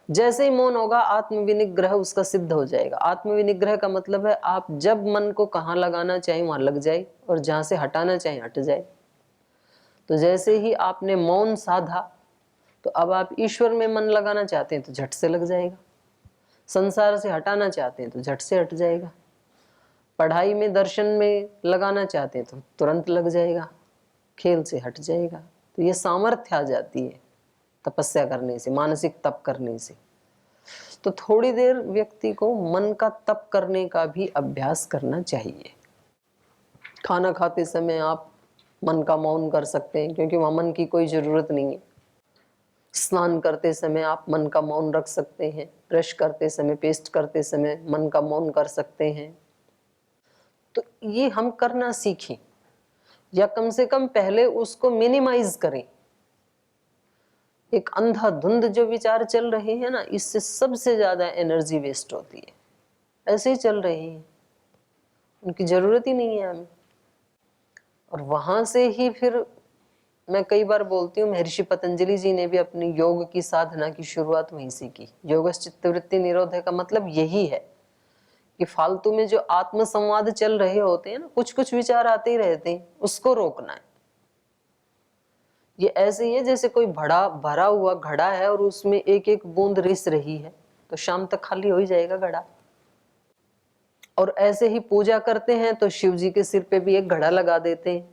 जैसे ही मौन होगा आत्मविनिग्रह उसका सिद्ध हो जाएगा। आत्मविनिग्रह का मतलब है आप जब मन को कहाँ लगाना चाहे वहां लग जाए और जहां से हटाना चाहे हट जाए। तो जैसे ही आपने मौन साधा तो अब आप ईश्वर में मन लगाना चाहते हैं तो झट से लग जाएगा, संसार से हटाना चाहते हैं तो झट से हट जाएगा, पढ़ाई में दर्शन में लगाना चाहते हैं तो तुरंत लग जाएगा, खेल से हट जाएगा। तो ये सामर्थ्य आ जाती है तपस्या करने से, मानसिक तप करने से। तो थोड़ी देर व्यक्ति को मन का तप करने का भी अभ्यास करना चाहिए। खाना खाते समय आप मन का मौन कर सकते हैं क्योंकि वहां मन की कोई जरूरत नहीं है। स्नान करते समय आप मन का मौन रख सकते हैं, ब्रश करते समय, पेस्ट करते समय मन का मौन कर सकते हैं। तो ये हम करना सीखें या कम से कम पहले उसको मिनिमाइज करें। एक अंधाधुंध जो विचार चल रहे हैं ना, इससे सबसे ज्यादा एनर्जी वेस्ट होती है। ऐसे ही चल रहे हैं, उनकी जरूरत ही नहीं है हमें। और वहां से ही फिर मैं कई बार बोलती हूँ, महर्षि पतंजलि जी ने भी अपनी योग की साधना की शुरुआत वहीं से की। योगश्चित्तवृत्ति निरोध का मतलब यही है कि फालतू में जो आत्म संवाद चल रहे होते हैं ना, कुछ कुछ विचार आते ही रहते हैं, उसको रोकना है। ये ऐसे ही है जैसे कोई बड़ा भरा हुआ घड़ा है और उसमें एक एक बूंद रिस रही है, तो शाम तक खाली हो ही जाएगा घड़ा। और ऐसे ही पूजा करते हैं तो शिव जी के सिर पे भी एक घड़ा लगा देते हैं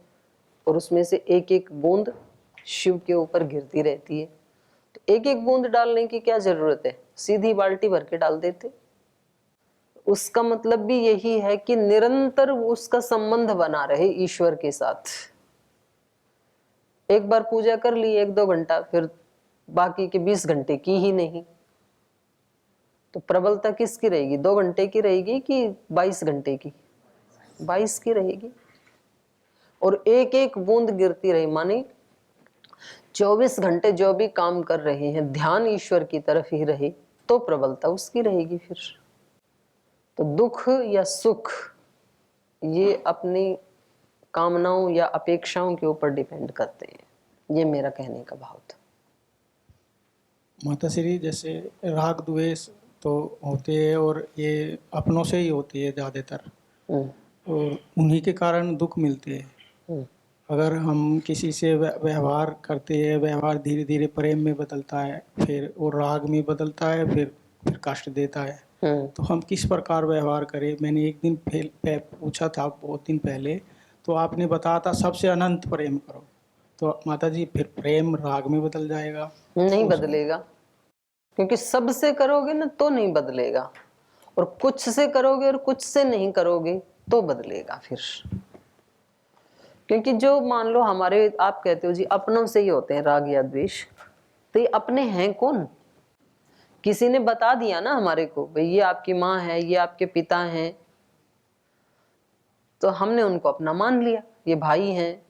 और उसमें से एक एक बूंद शिव के ऊपर गिरती रहती है। तो एक एक बूंद डालने की क्या जरूरत है, सीधी बाल्टी भर के डाल देते। उसका मतलब भी यही है कि निरंतर उसका संबंध बना रहे ईश्वर के साथ। एक बार पूजा कर ली 1-2 घंटा, फिर बाकी के 20 घंटे की ही नहीं, तो प्रबलता किसकी रहेगी? 2 घंटे की रहेगी कि 22 घंटे की? 22 की रहेगी। और एक एक बूंद गिरती रही, माने 24 घंटे जो भी काम कर रहे हैं ध्यान ईश्वर की तरफ ही रहे, तो प्रबलता उसकी रहेगी। फिर तो दुख या सुख ये अपनी कामनाओं या अपेक्षाओं के ऊपर डिपेंड करते हैं। ये मेरा कहने का भाव था। माता श्री, जैसे राग द्वेष तो होते हैं और ये अपनों से ही होती है ज़्यादातर, और उन्हीं के कारण दुख मिलते हैं। अगर हम किसी से व्यवहार करते हैं, व्यवहार धीरे धीरे प्रेम में बदलता है, फिर वो राग में बदलता है, फिर कष्ट देता है, तो हम किस प्रकार व्यवहार करें? मैंने एक दिन पूछा था बहुत दिन पहले, तो आपने बताया था सबसे अनंत प्रेम करो। तो माता जी फिर प्रेम राग में बदल जाएगा? नहीं बदलेगा, क्योंकि सबसे करोगे ना तो नहीं बदलेगा, और कुछ से करोगे और कुछ से नहीं करोगे तो बदलेगा फिर। क्योंकि जो मान लो हमारे, आप कहते हो जी अपनों से ही होते हैं राग या द्वेष, तो ये अपने हैं कौन? किसी ने बता दिया ना हमारे को, भाई ये आपकी माँ है, ये आपके पिता हैं, तो हमने उनको अपना मान लिया, ये भाई हैं।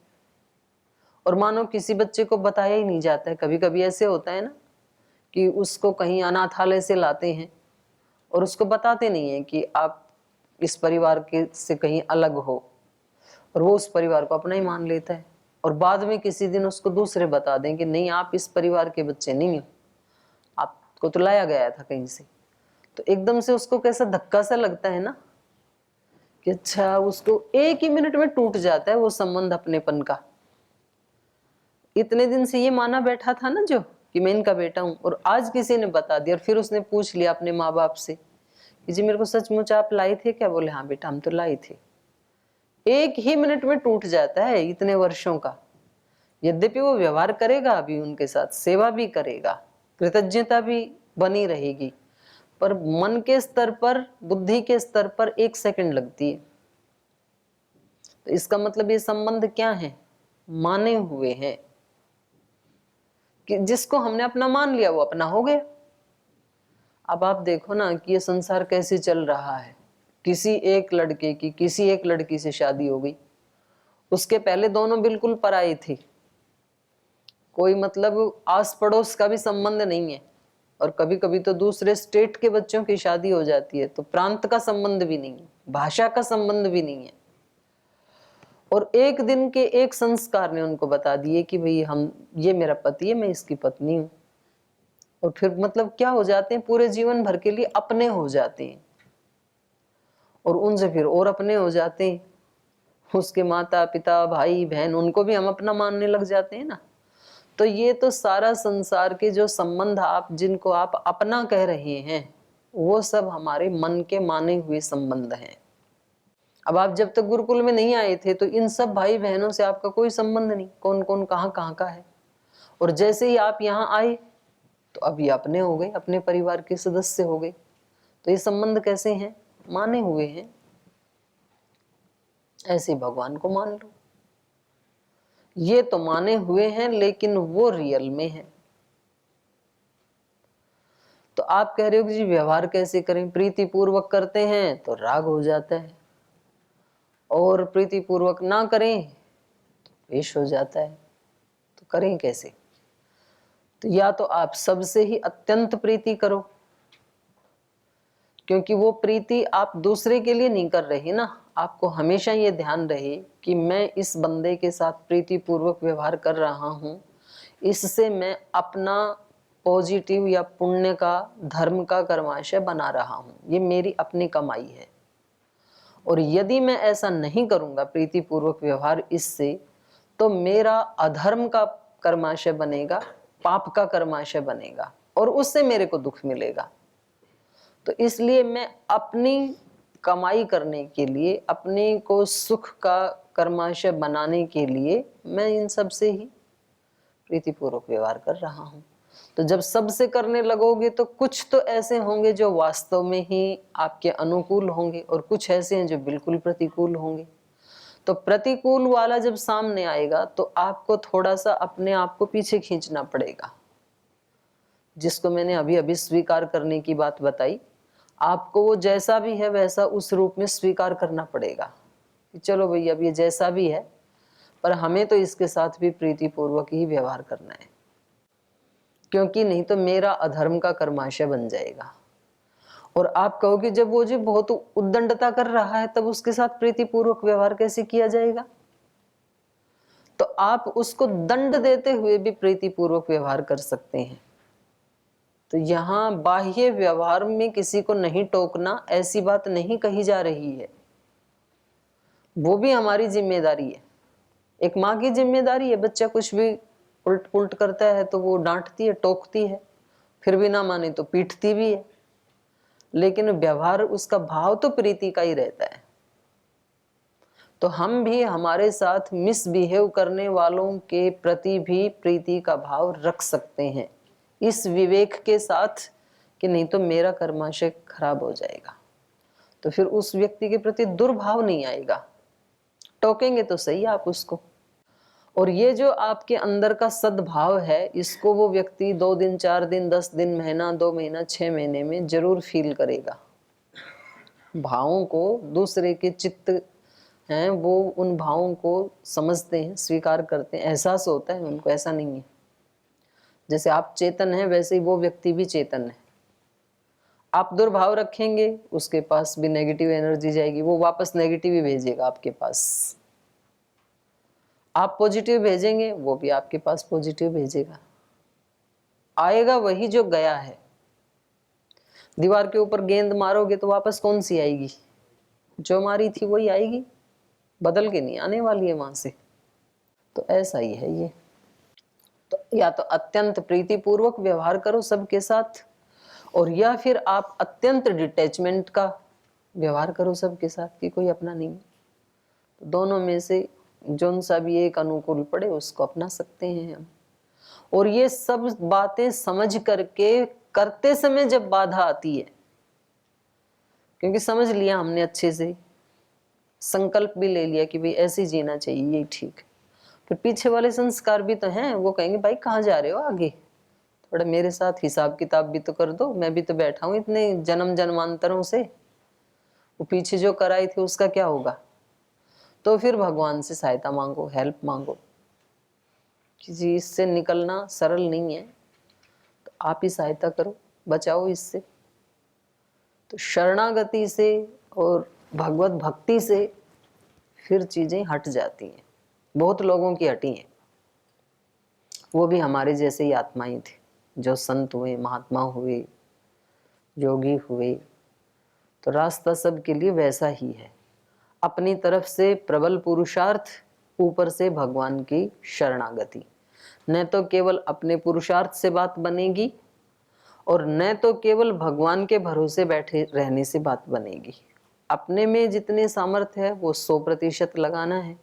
और मानो किसी बच्चे को बताया ही नहीं जाता है। कभी कभी ऐसे होता है ना कि उसको कहीं अनाथालय से लाते हैं और उसको बताते नहीं है कि आप इस परिवार के से कहीं अलग हो, और वो उस परिवार को अपना ही मान लेता है। और बाद में किसी दिन उसको दूसरे बता दें कि नहीं, आप इस परिवार के बच्चे नहीं हो, आपको तो लाया गया था कहीं से। तो एकदम से उसको कैसा धक्का सा लगता है ना, कि अच्छा, उसको एक ही मिनट में टूट जाता है वो संबंध अपनेपन का। इतने दिन से ये माना बैठा था ना जो कि मैं इनका बेटा हूं, और आज किसी ने बता दिया, और फिर उसने पूछ लिया अपने माँ बाप से कि जी मेरे को सचमुच आप लाई थे क्या? बोले हाँ बेटा, हम तो लाई थे। एक ही मिनट में टूट जाता है इतने वर्षों का। यद्यपि वो व्यवहार करेगा अभी उनके साथ, सेवा भी करेगा, कृतज्ञता भी बनी रहेगी, पर मन के स्तर पर, बुद्धि के स्तर पर 1 सेकंड लगती है। तो इसका मतलब ये संबंध क्या है? माने हुए हैं, कि जिसको हमने अपना मान लिया वो अपना हो गया। अब आप देखो ना कि ये संसार कैसे चल रहा है। किसी एक लड़के की किसी एक लड़की से शादी हो गई, उसके पहले दोनों बिल्कुल पराये थे, कोई मतलब आस पड़ोस का भी संबंध नहीं है, और कभी कभी तो दूसरे स्टेट के बच्चों की शादी हो जाती है, तो प्रांत का संबंध भी नहीं है, भाषा का संबंध भी नहीं है। और एक दिन के एक संस्कार ने उनको बता दिए कि भाई हम, ये मेरा पति है, मैं इसकी पत्नी हूं। और फिर मतलब क्या हो जाते हैं, पूरे जीवन भर के लिए अपने हो जाते हैं, और उनसे फिर और अपने हो जाते हैं, उसके माता पिता भाई बहन उनको भी हम अपना मानने लग जाते हैं ना। तो ये तो सारा संसार के जो संबंध आप जिनको आप अपना कह रहे हैं, वो सब हमारे मन के माने हुए संबंध हैं। अब आप जब तक गुरुकुल में नहीं आए थे तो इन सब भाई बहनों से आपका कोई संबंध नहीं, कौन कौन कहाँ कहाँ का है। और जैसे ही आप यहाँ आए तो अब ये अपने हो गए, अपने परिवार के सदस्य हो गए। तो ये संबंध कैसे हैं, माने हुए हैं। ऐसे भगवान को मान लो, ये तो माने हुए हैं लेकिन वो रियल में है। तो आप कह रहे हो कि जी व्यवहार कैसे करें, प्रीति पूर्वक करते हैं तो राग हो जाता है, और प्रीति पूर्वक ना करें तो द्वेष हो जाता है। तो करें कैसे? तो या तो आप सबसे ही अत्यंत प्रीति करो, क्योंकि वो प्रीति आप दूसरे के लिए नहीं कर रहे ना। आपको हमेशा ये ध्यान रहे कि मैं इस बंदे के साथ प्रीति पूर्वक व्यवहार कर रहा हूँ, इससे मैं अपना पॉजिटिव या पुण्य का, धर्म का कर्माशय बना रहा हूँ, ये मेरी अपनी कमाई है। और यदि मैं ऐसा नहीं करूँगा प्रीति पूर्वक व्यवहार इससे, तो मेरा अधर्म का कर्माशय बनेगा, पाप का कर्माशय बनेगा, और उससे मेरे को दुख मिलेगा। तो इसलिए मैं अपनी कमाई करने के लिए, अपने को सुख का कर्माशय बनाने के लिए मैं इन सब से ही प्रीतिपूर्वक व्यवहार कर रहा हूँ। तो जब सबसे करने लगोगे तो कुछ तो ऐसे होंगे जो वास्तव में ही आपके अनुकूल होंगे, और कुछ ऐसे हैं जो बिल्कुल प्रतिकूल होंगे। तो प्रतिकूल वाला जब सामने आएगा तो आपको थोड़ा सा अपने आप को पीछे खींचना पड़ेगा, जिसको मैंने अभी अभी स्वीकार करने की बात बताई। आपको वो जैसा भी है वैसा उस रूप में स्वीकार करना पड़ेगा कि चलो भाई अब ये जैसा भी है, पर हमें तो इसके साथ भी प्रीतिपूर्वक ही व्यवहार करना है, क्योंकि नहीं तो मेरा अधर्म का कर्माशय बन जाएगा। और आप कहोगे जब वो जो बहुत उद्दंडता कर रहा है तब उसके साथ प्रीतिपूर्वक व्यवहार कैसे किया जाएगा? तो आप उसको दंड देते हुए भी प्रीतिपूर्वक व्यवहार कर सकते हैं। तो यहाँ बाह्य व्यवहार में किसी को नहीं टोकना, ऐसी बात नहीं कही जा रही है। वो भी हमारी जिम्मेदारी है, एक माँ की जिम्मेदारी है। बच्चा कुछ भी उल्ट पुल्ट करता है तो वो डांटती है, टोकती है, फिर भी ना माने तो पीटती भी है, लेकिन व्यवहार उसका भाव तो प्रीति का ही रहता है। तो हम भी हमारे साथ मिसबिहेव करने वालों के प्रति भी प्रीति का भाव रख सकते हैं, इस विवेक के साथ कि नहीं तो मेरा कर्माशय खराब हो जाएगा। तो फिर उस व्यक्ति के प्रति दुर्भाव नहीं आएगा। टोकेंगे तो सही आप उसको, और ये जो आपके अंदर का सद्भाव है, इसको वो व्यक्ति 2 दिन 4 दिन 10 दिन महीना 2 महीना 6 महीने में जरूर फील करेगा। भावों को, दूसरे के चित्त हैं वो उन भावों को समझते हैं, स्वीकार करते हैं, एहसास होता है उनको। ऐसा नहीं है जैसे आप चेतन हैं वैसे ही वो व्यक्ति भी चेतन है। आप दुर्भाव रखेंगे उसके पास भी नेगेटिव एनर्जी जाएगी, वो वापस नेगेटिव ही भेजेगा आपके पास। आप पॉजिटिव भेजेंगे वो भी आपके पास पॉजिटिव भेजेगा। आएगा वही जो गया है। दीवार के ऊपर गेंद मारोगे तो वापस कौन सी आएगी? जो मारी थी वही आएगी, बदल के नहीं आने वाली है वहां से। तो ऐसा ही है ये। तो या तो अत्यंत प्रीतिपूर्वक व्यवहार करो सबके साथ, और या फिर आप अत्यंत डिटैचमेंट का व्यवहार करो सबके साथ कि कोई अपना नहीं। तो दोनों में से जोन सा भी एक अनुकूल पड़े उसको अपना सकते हैं हम। और ये सब बातें समझ करके करते समय जब बाधा आती है, क्योंकि समझ लिया हमने अच्छे से, संकल्प भी ले लिया कि भाई ऐसे जीना चाहिए, यही ठीक, फिर पीछे वाले संस्कार भी तो हैं, वो कहेंगे भाई कहाँ जा रहे हो आगे, थोड़ा मेरे साथ हिसाब किताब भी तो कर दो, मैं भी तो बैठा हूँ इतने जन्म जन्मांतरों से, वो पीछे जो कराई थी उसका क्या होगा? तो फिर भगवान से सहायता मांगो, हेल्प मांगो कि जी इससे निकलना सरल नहीं है, तो आप ही सहायता करो, बचाओ इससे। तो शरणागति से और भगवत भक्ति से फिर चीजें हट जाती हैं। बहुत लोगों की हटी हैं, वो भी हमारे जैसे ही आत्माएं थे। जो संत हुए, महात्मा हुए, योगी हुए, तो रास्ता सबके लिए वैसा ही है। अपनी तरफ से प्रबल पुरुषार्थ, ऊपर से भगवान की शरणागति। न तो केवल अपने पुरुषार्थ से बात बनेगी और न तो केवल भगवान के भरोसे बैठे रहने से बात बनेगी। अपने में जितने सामर्थ्य है वो 100% लगाना है,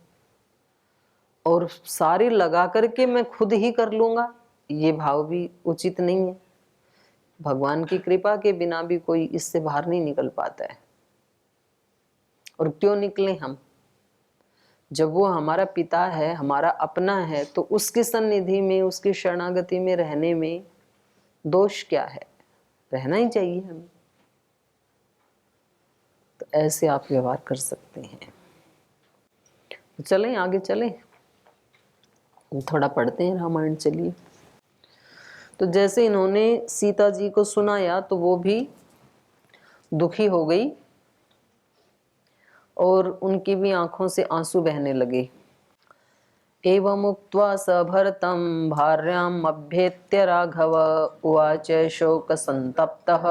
और सारी लगा करके मैं खुद ही कर लूंगा, ये भाव भी उचित नहीं है। भगवान की कृपा के बिना भी कोई इससे बाहर नहीं निकल पाता है। और क्यों निकले हम? जब वो हमारा पिता है, हमारा अपना है, तो उसकी सन्निधि में, उसकी शरणागति में रहने में दोष क्या है? रहना ही चाहिए हमें। तो ऐसे आप व्यवहार कर सकते हैं। तो चलें आगे, चलें, थोड़ा पढ़ते हैं रामायण। चलिए। तो जैसे इन्होंने सीता जी को सुनाया तो वो भी दुखी हो गई और उनकी भी आंखों से आंसू बहने लगे। एवमुक्त्वा स भरतं भार्याम् अभ्येत्य राघव उवाच शोकसन्तप्तः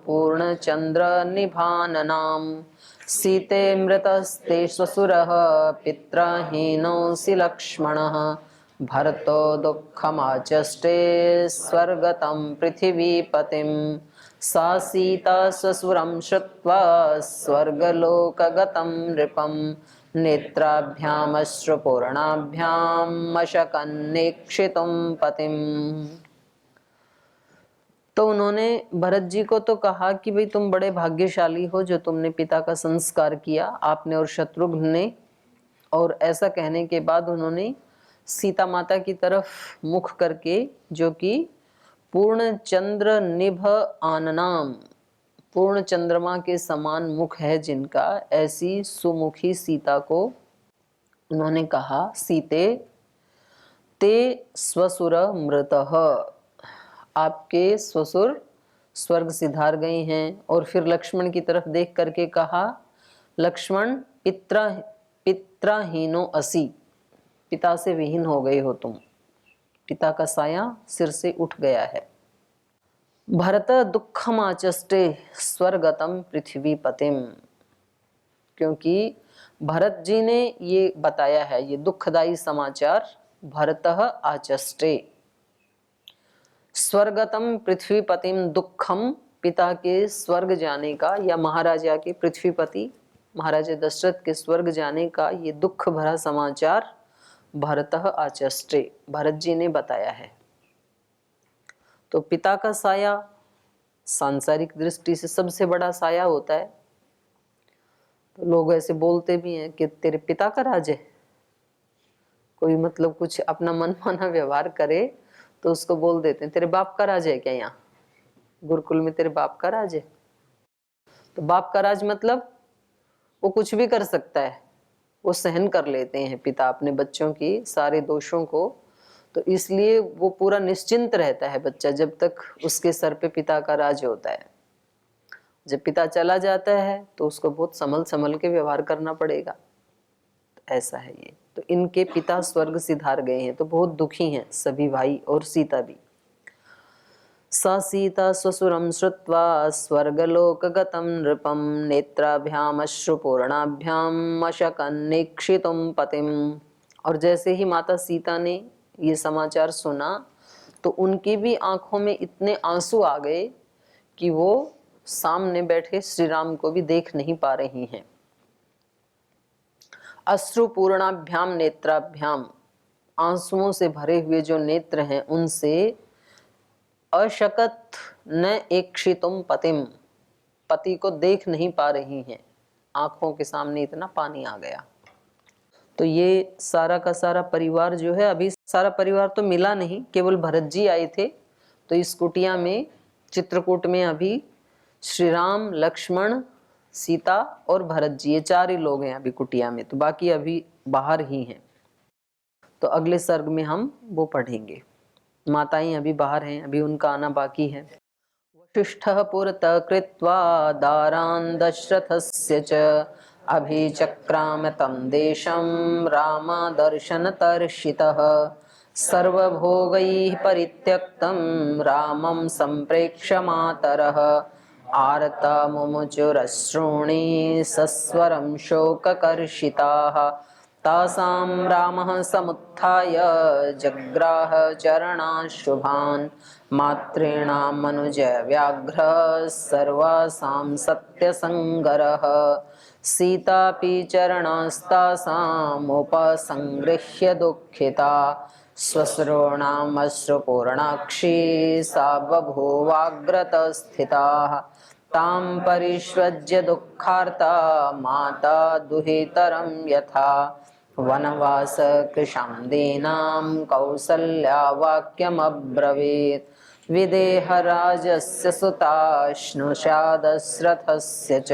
पूर्णचन्द्रनिभाननाम् सीते मृतस्ते श्वशुरः पित्राहीनोऽसि लक्ष्मणः भरतो दुःखमाचष्टे स्वर्गतं पृथिवीपतिं सा सीता श्वशुरं श्रुत्वा स्वर्गलोकगतं नृपं नेत्राभ्यामश्रुपूर्णाभ्यां मशकन्नेक्षितुं पतिम। तो उन्होंने भरत जी को तो कहा कि भाई तुम बड़े भाग्यशाली हो जो तुमने पिता का संस्कार किया, आपने और शत्रुघ्न ने। और ऐसा कहने के बाद उन्होंने सीता माता की तरफ मुख करके, जो कि पूर्ण चंद्र निभ आननाम, पूर्ण चंद्रमा के समान मुख है जिनका, ऐसी सुमुखी सीता को उन्होंने कहा, सीते ते स्वसुर मृतः, आपके ससुर स्वर्ग सिधार गए हैं। और फिर लक्ष्मण की तरफ देख करके कहा, लक्ष्मण पित्राहीनो असि, पिता से विहीन हो गए हो तुम, पिता का साया सिर से उठ गया है। भरत दुःखमाचष्टे स्वर्गतम पृथ्वीपतिम, क्योंकि भरत जी ने ये बताया है, ये दुखदायी समाचार। भरतः आचष्टे स्वर्गतम पृथ्वीपतिम दुखम, पिता के स्वर्ग जाने का, या महाराजा के, पृथ्वीपति महाराजा दशरथ के स्वर्ग जाने का ये दुख भरा समाचार भरतः आचष्टे, भरत जी ने बताया है। तो पिता का साया सांसारिक दृष्टि से सबसे बड़ा साया होता है। तो लोग ऐसे बोलते भी हैं कि तेरे पिता का राज है। कोई मतलब कुछ अपना मनमाना व्यवहार करे तो उसको बोल देते हैं तेरे बाप का राज है क्या? यहाँ गुरुकुल में तेरे बाप का राज है। तो बाप का राज मतलब वो कुछ भी कर सकता है, वो सहन कर लेते हैं पिता अपने बच्चों की सारे दोषों को। तो इसलिए वो पूरा निश्चिंत रहता है बच्चा जब तक उसके सर पे पिता का राज होता है। जब पिता चला जाता है तो उसको बहुत संभल संभल के व्यवहार करना पड़ेगा। तो ऐसा है ये। तो इनके पिता स्वर्ग सिधार गए हैं तो बहुत दुखी हैं सभी भाई और सीता भी। सा सीता स्वसुरं श्रुत्वा स्वर्गलोकगतं नृपं नेत्राभ्यामश्रुपूर्णाभ्यां मशकन्नेक्षितुं पतिम। और जैसे ही माता सीता ने ये समाचार सुना तो उनकी भी आंखों में इतने आंसू आ गए कि वो सामने बैठे श्री राम को भी देख नहीं पा रही हैं। अश्रुपूर्णाभ्याम नेत्राभ्याम, आंसुओं से भरे हुए जो नेत्र हैं उनसे अशकत न एकक्षितुम पतिम, पति को देख नहीं पा रही हैं। आंखों के सामने इतना पानी आ गया। तो ये सारा का सारा परिवार जो है, अभी सारा परिवार तो मिला नहीं, केवल भरत जी आए थे। तो इस कुटिया में, चित्रकूट में अभी श्री राम, लक्ष्मण, सीता और भरत जी, ये 4 ही लोग हैं अभी कुटिया में। तो बाकी अभी बाहर ही हैं। तो अगले सर्ग में हम वो पढ़ेंगे। माताएं अभी बाहर हैं, अभी उनका आना बाकी है। वसिष्ठः पुरतः कृत्वा दारान् दशरथस्य च अभिचक्राम तं देशं रामदर्शनतर्षितः सर्वभोगैः परित्यक्तं रामं सम्प्रेक्ष्य मातरः आर्तमुमुचुरश्रूणि सस्वरं शोककर्षिताः तासां रामः समुत्थाय जग्राह चरणाशुभान् मातॄणां मनुजय व्याघ्रः सर्वासां सत्यसङ्गरः सीतापि चरणस्तासामुपसङ्गृह्य दुःखिता श्वश्रूणाम् अश्रुपूर्णाक्षी सा बभूवाग्रतस्थिता तां परिष्वज्य दुःखार्ता माता दुहितरं यथा वनवासकृशां दीनां कौसल्या वाक्यमब्रवीत् विदेहराजस्य सुता स्नुषा दशरथस्य च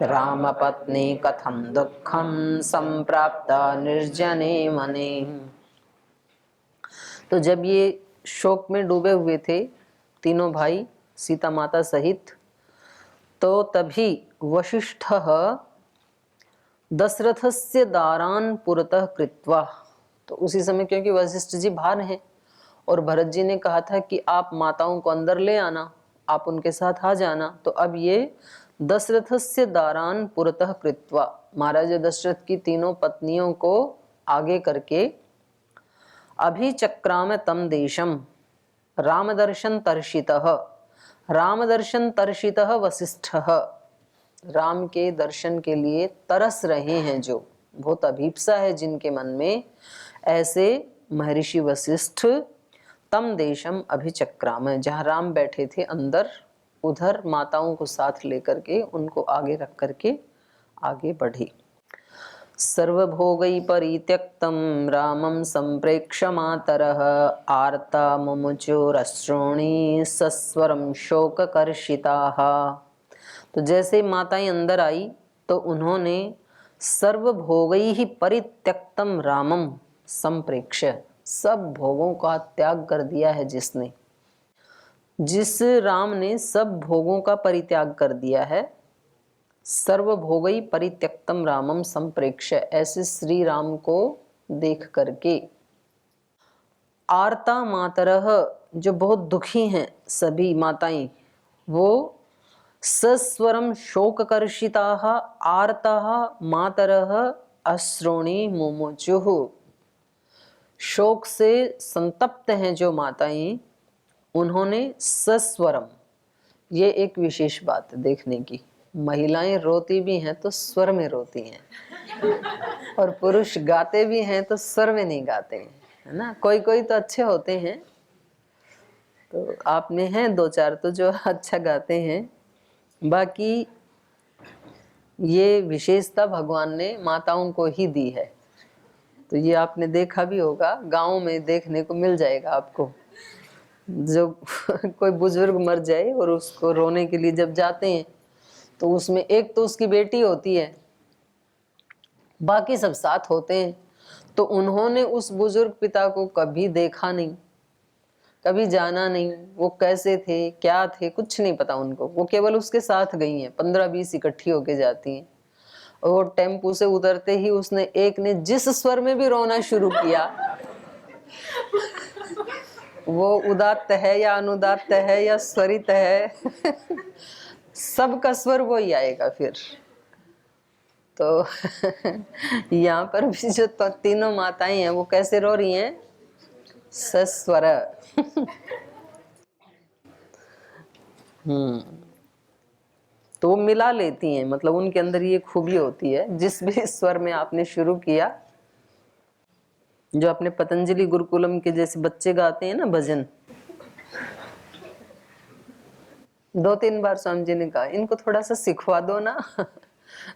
रामपत्नी कथं दुःखं संप्राप्ता निर्जने मने। तो जब ये शोक में डूबे हुए थे तीनों भाई सीता माता सहित, तो तभी वशिष्ठः दशरथस्य दारान् पुरतः कृत्वा, तो उसी समय क्योंकि वशिष्ठ जी बाहर हैं और भरत जी ने कहा था कि आप माताओं को अंदर ले आना, आप उनके साथ आ जाना, तो अब ये दशरथस्य दारान् पुरतः कृत्वा, महाराज दशरथ की तीनों पत्नियों को आगे करके अभिचक्राम तम देशम रामदर्शन तर्षितः, रामदर्शन तर्षितः वसिष्ठः, राम के दर्शन के लिए तरस रहे हैं, जो बहुत अभीप्सा है जिनके मन में, ऐसे महर्षि वशिष्ठ तम देशम अभिचक्राम, जहाँ राम बैठे थे अंदर, उधर माताओं को साथ लेकर के उनको आगे रख करके आगे बढ़ी। सर्वभोगै परित्यक्तं रामं संप्रेक्ष्य मातरः आर्ता मुमुचुरश्रूणि सस्वरं शोककर्षिताः। तो जैसे माताएं अंदर आई तो उन्होंने सर्वभोगैः परित्यक्तं रामं संप्रेक्ष्य, सब भोगों का त्याग कर दिया है जिसने, जिस राम ने सब भोगों का परित्याग कर दिया है, सर्वभोगई परित्यक्तम रामम संप्रेक्ष्य, ऐसे श्री राम को देख करके आर्ता मातरः, जो बहुत दुखी हैं सभी माताएं, वो सस्वरम शोककर्षिताः आर्ताः मातरः अश्रूणि मुमुचुः, शोक से संतप्त हैं जो माताएं, उन्होंने सस्वरम, ये एक विशेष बात देखने की, महिलाएं रोती भी हैं तो स्वर में रोती हैं और पुरुष गाते भी हैं तो स्वर में नहीं गाते हैं, है ना। कोई कोई तो अच्छे होते हैं, तो आप में हैं दो चार तो जो अच्छा गाते हैं, बाकी ये विशेषता भगवान ने माताओं को ही दी है। तो ये आपने देखा भी होगा, गाँव में देखने को मिल जाएगा आपको, जो कोई बुजुर्ग मर जाए और उसको रोने के लिए जब जाते हैं तो उसमें एक तो उसकी बेटी होती है, बाकी सब साथ होते हैं। तो उन्होंने उस बुजुर्ग पिता को कभी देखा नहीं, कभी जाना नहीं, वो कैसे थे क्या थे कुछ नहीं पता उनको, वो केवल उसके साथ गई हैं, 15-20 इकट्ठी होके जाती हैं। और टेम्पू से उतरते ही उसने एक ने जिस स्वर में भी रोना शुरू किया, वो उदात्त है या अनुदात्त है या स्वरित है सबका स्वर वो ही आएगा फिर। तो यहाँ पर भी जो तीनों माताएं हैं वो कैसे रो रही हैं, सस्वर। तो वो मिला लेती हैं, मतलब उनके अंदर ये खूबी होती है, जिस भी स्वर में आपने शुरू किया, जो अपने पतंजलि गुरुकुलम के जैसे बच्चे गाते हैं ना भजन, 2-3 बार स्वामी जी ने कहा इनको थोड़ा सा सिखवा दो ना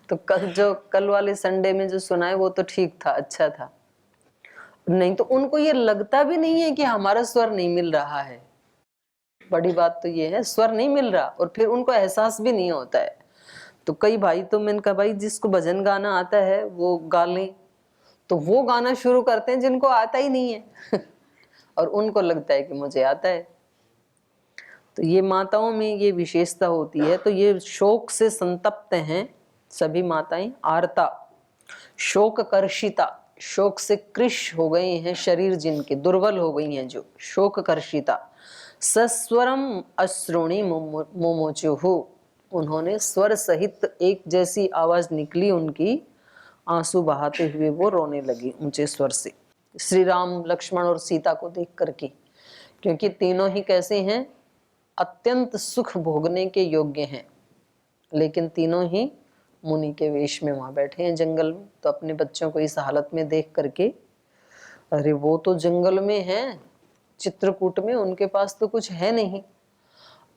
तो कल वाले संडे में जो सुनाए वो तो ठीक था, अच्छा था, नहीं तो उनको ये लगता भी नहीं है कि हमारा स्वर नहीं मिल रहा है। बड़ी बात तो ये है, स्वर नहीं मिल रहा और फिर उनको एहसास भी नहीं होता है। तो कई भाई, तो मैंने कहा भाई जिसको भजन गाना आता है वो गा लें, तो वो गाना शुरू करते हैं जिनको आता ही नहीं है और उनको लगता है कि मुझे आता है। तो ये माताओं में ये विशेषता होती है। तो ये शोक से संतप्त हैं सभी माताएं, आर्ता, शोक कर्षिता, शोक से कृश हो गए हैं शरीर जिनके, दुर्बल हो गई हैं जो, शोक कर्षिता, सस्वरम अश्रुणी मुमुचुहु, उन्होंने स्वर सहित एक जैसी आवाज निकली उनकी, आंसू बहाते हुए वो रोने लगी ऊंचे स्वर से, श्री राम लक्ष्मण और सीता को देख करके। क्योंकि तीनों ही कैसे हैं, अत्यंत सुख भोगने के योग्य हैं, लेकिन तीनों ही मुनि के वेश में वहां बैठे हैं जंगल में। तो अपने बच्चों को इस हालत में देख करके, अरे वो तो जंगल में हैं, चित्रकूट में, उनके पास तो कुछ है नहीं,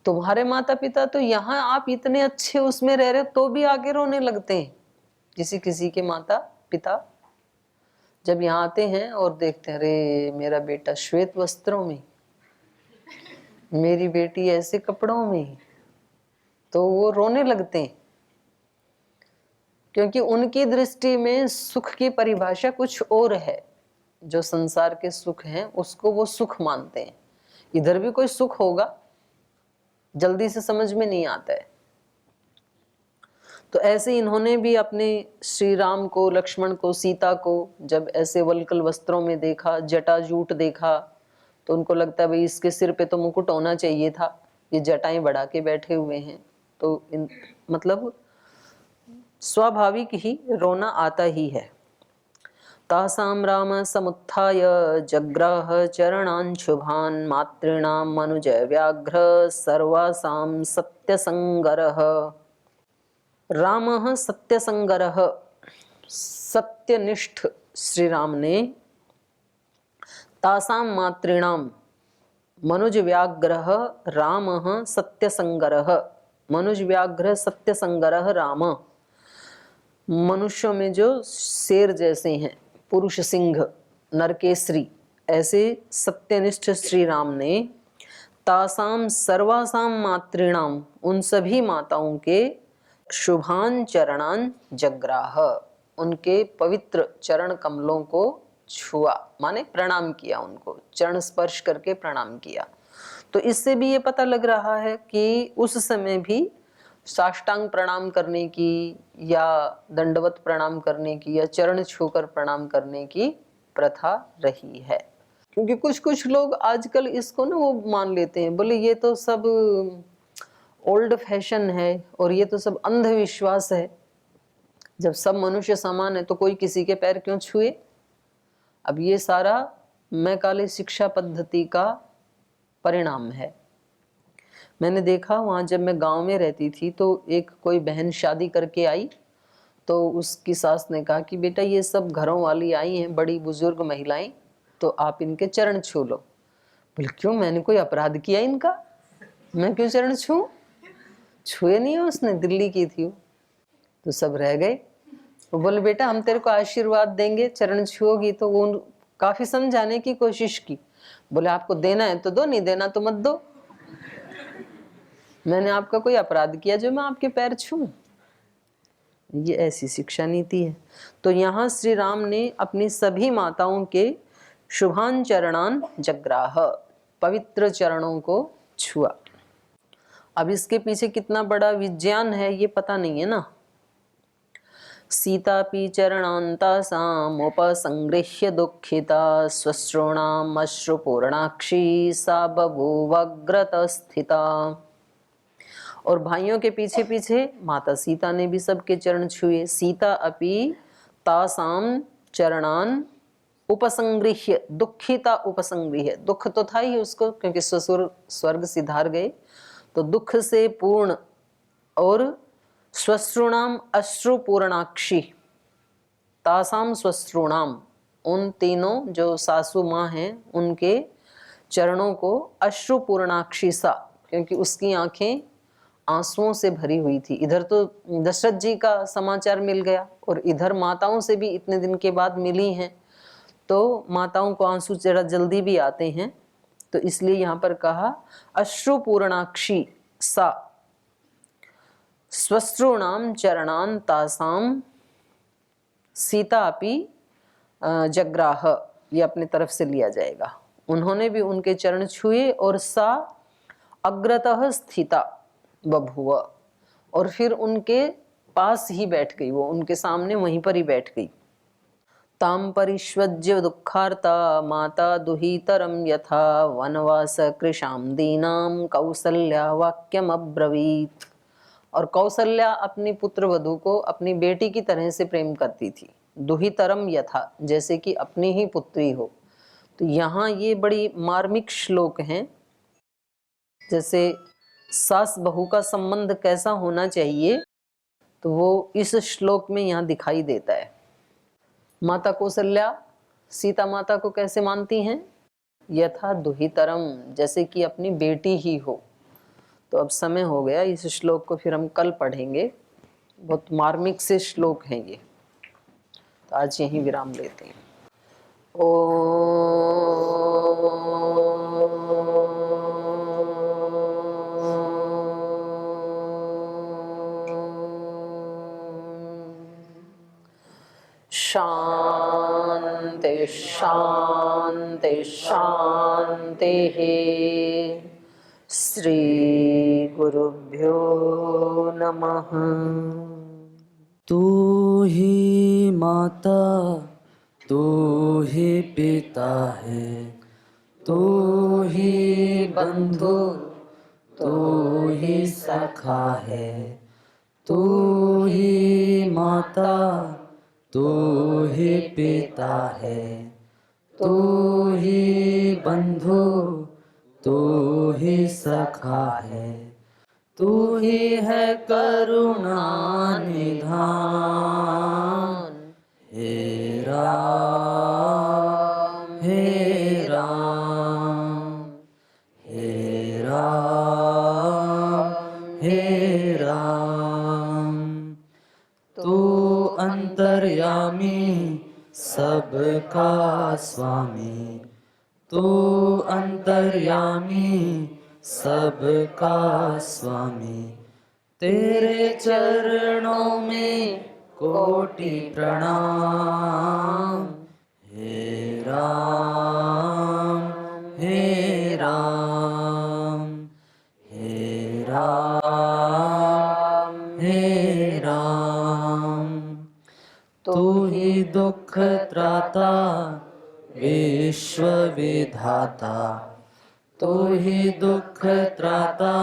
तुम्हारे माता पिता तो यहाँ आप इतने अच्छे उसमें रह रहे तो भी आगे रोने लगते हैं। किसी किसी के माता पिता जब यहाँ आते हैं और देखते हैं, अरे मेरा बेटा श्वेत वस्त्रों में, मेरी बेटी ऐसे कपड़ों में, तो वो रोने लगते हैं। क्योंकि उनकी दृष्टि में सुख की परिभाषा कुछ और है, जो संसार के सुख हैं उसको वो सुख मानते हैं। इधर भी कोई सुख होगा, जल्दी से समझ में नहीं आता है। तो ऐसे इन्होंने भी अपने श्री राम को, लक्ष्मण को, सीता को जब ऐसे वल्कल वस्त्रों में देखा, जटाजूट देखा, तो उनको लगता है भाई इसके सिर पे तो मुकुट होना चाहिए था, ये जटाएं बढ़ा के बैठे हुए हैं। तो मतलब स्वाभाविक ही रोना आता ही है। तासाम राम समुत्थाय जग्राह चरणांशुभान मातॄणां मनुज व्याघ्र सर्वासां सत्यसंगरः। रामः सत्यसंगरः, सत्यनिष्ठ श्री राम ने, तासाम मातॄणाम मनुज व्याघ्रः रामः सत्यसंगरः, मनुज व्याघ्र सत्यसंगरः राम, मनुष्यों में जो शेर जैसे हैं, पुरुष सिंह, नरकेसरी, ऐसे सत्यनिष्ठ श्री राम ने, तासाम सर्वासाम मातॄणाम, उन सभी माताओं के, शुभान चरणान जग्राह, उनके पवित्र चरण कमलों को छुआ, माने प्रणाम किया, उनको चरण स्पर्श करके प्रणाम किया। तो इससे भी ये पता लग रहा है कि उस समय भी साष्टांग प्रणाम करने की या दंडवत प्रणाम करने की या चरण छूकर प्रणाम करने की प्रथा रही है। क्योंकि कुछ कुछ लोग आजकल इसको ना वो मान लेते हैं, बोले ये तो सब ओल्ड फैशन है और ये तो सब अंधविश्वास है। जब सब मनुष्य समान है तो कोई किसी के पैर क्यों छुए? अब ये सारा मैकाले शिक्षा पद्धति का परिणाम है। मैंने देखा वहाँ जब मैं गांव में रहती थी तो एक कोई बहन शादी करके आई, तो उसकी सास ने कहा कि बेटा ये सब घरों वाली आई हैं, बड़ी बुजुर्ग महिलाएं, तो आप इनके चरण छू लो। बोले क्यों, मैंने कोई अपराध किया इनका, मैं क्यों चरण छूं? छुए नहीं हो उसने, दिल्ली की थी वो। तो सब रह गए। वो बोले बेटा हम तेरे को आशीर्वाद देंगे, चरण छुओगी तो। वो काफी समझाने की कोशिश की। बोले आपको देना है तो दो, नहीं देना तो मत दो। मैंने आपका कोई अपराध किया जो मैं आपके पैर छूं? ये ऐसी शिक्षा नीति है। तो यहाँ श्री राम ने अपनी सभी माताओं के शुभान चरणान जग्राह, पवित्र चरणों को छुआ। अब इसके पीछे कितना बड़ा विज्ञान है ये पता नहीं है ना। सीतापि चरणान्तासाम् उपसंगृह्य दुःखिता श्वश्रूणाम् अश्रुपूर्णाक्षी सा बभूवग्रतस्थिता। और भाइयों के पीछे पीछे माता सीता ने भी सबके चरण छुए। सीता अपि तासाम चरणान उपसंगृह्य, दुखिता उपसंगृह्य, दुख तो था ही उसको क्योंकि ससुर स्वर्ग सिधार गए, तो दुख से पूर्ण, और श्वश्रूणाम अश्रुपूर्णाक्षी, तासाम श्वश्रूणाम, उन तीनों जो सासू माँ हैं उनके चरणों को अश्रुपूर्णाक्षी सा, क्योंकि उसकी आंखें आंसुओं से भरी हुई थी। इधर तो दशरथ जी का समाचार मिल गया और इधर माताओं से भी इतने दिन के बाद मिली हैं, तो माताओं को आंसू जरा जल्दी भी आते हैं, तो इसलिए यहाँ पर कहा अश्रुपूर्णाक्षी सा श्वश्रूणाम चरणान तासाम सीता अपि जग्राह, ये अपनी तरफ से लिया जाएगा। उन्होंने भी उनके चरण छुए और सा अग्रतः स्थिता बभुव, और फिर उनके पास ही बैठ गई, वो उनके सामने वहीं पर ही बैठ गई। ताम परिष्वज्य दुःखार्ता माता दुहितरम यथा वनवास कृशाम दीनाम कौसल्या वाक्यम अब्रवीत। और कौसल्या अपनी पुत्र वधु को अपनी बेटी की तरह से प्रेम करती थी, दुहितरम यथा, जैसे कि अपनी ही पुत्री हो। तो यहाँ ये बड़ी मार्मिक श्लोक हैं, जैसे सास बहू का संबंध कैसा होना चाहिए तो वो इस श्लोक में यहाँ दिखाई देता है। माता कौसल्या सीता माता को कैसे मानती हैं? यथा दुहितरम, जैसे कि अपनी बेटी ही हो। तो अब समय हो गया, इस श्लोक को फिर हम कल पढ़ेंगे। बहुत मार्मिक से श्लोक हैं ये। तो आज यहीं विराम लेते हैं। शांति शांति शांति। श्री गुरुभ्यो नमः। तू ही माता, तू ही पिता है, तू ही बंधु, तू ही सखा है। तू ही माता, तू ही पिता है, तू ही बंधु, तू ही सखा है। तू ही है करुणा निधान। हे राम, हे राम, हे राम, हे राम। तू अंतर्यामी, सबका स्वामी। तू अंतर्यामी, सबका स्वामी। तेरे चरणों में कोटि प्रणाम। हे राम, हे राम, हे राम, हे राम। तू ही दुख त्राता, विश्व विधाता। तू ही दुख त्राता,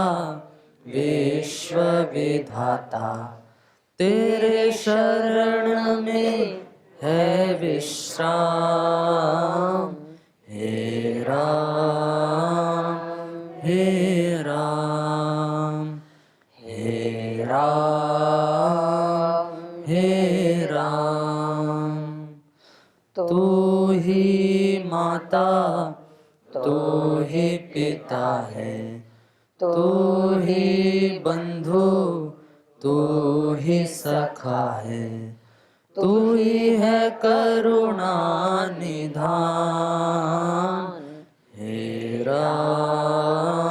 विश्व विधाता। तेरे शरण में है विश्राम। हे राम, हे राम, हे राम, हे राम। तू ही माता, तू ही पिता है, तू ही बंधु, तू ही सखा है। तू ही है करुणा निधान। हे राम,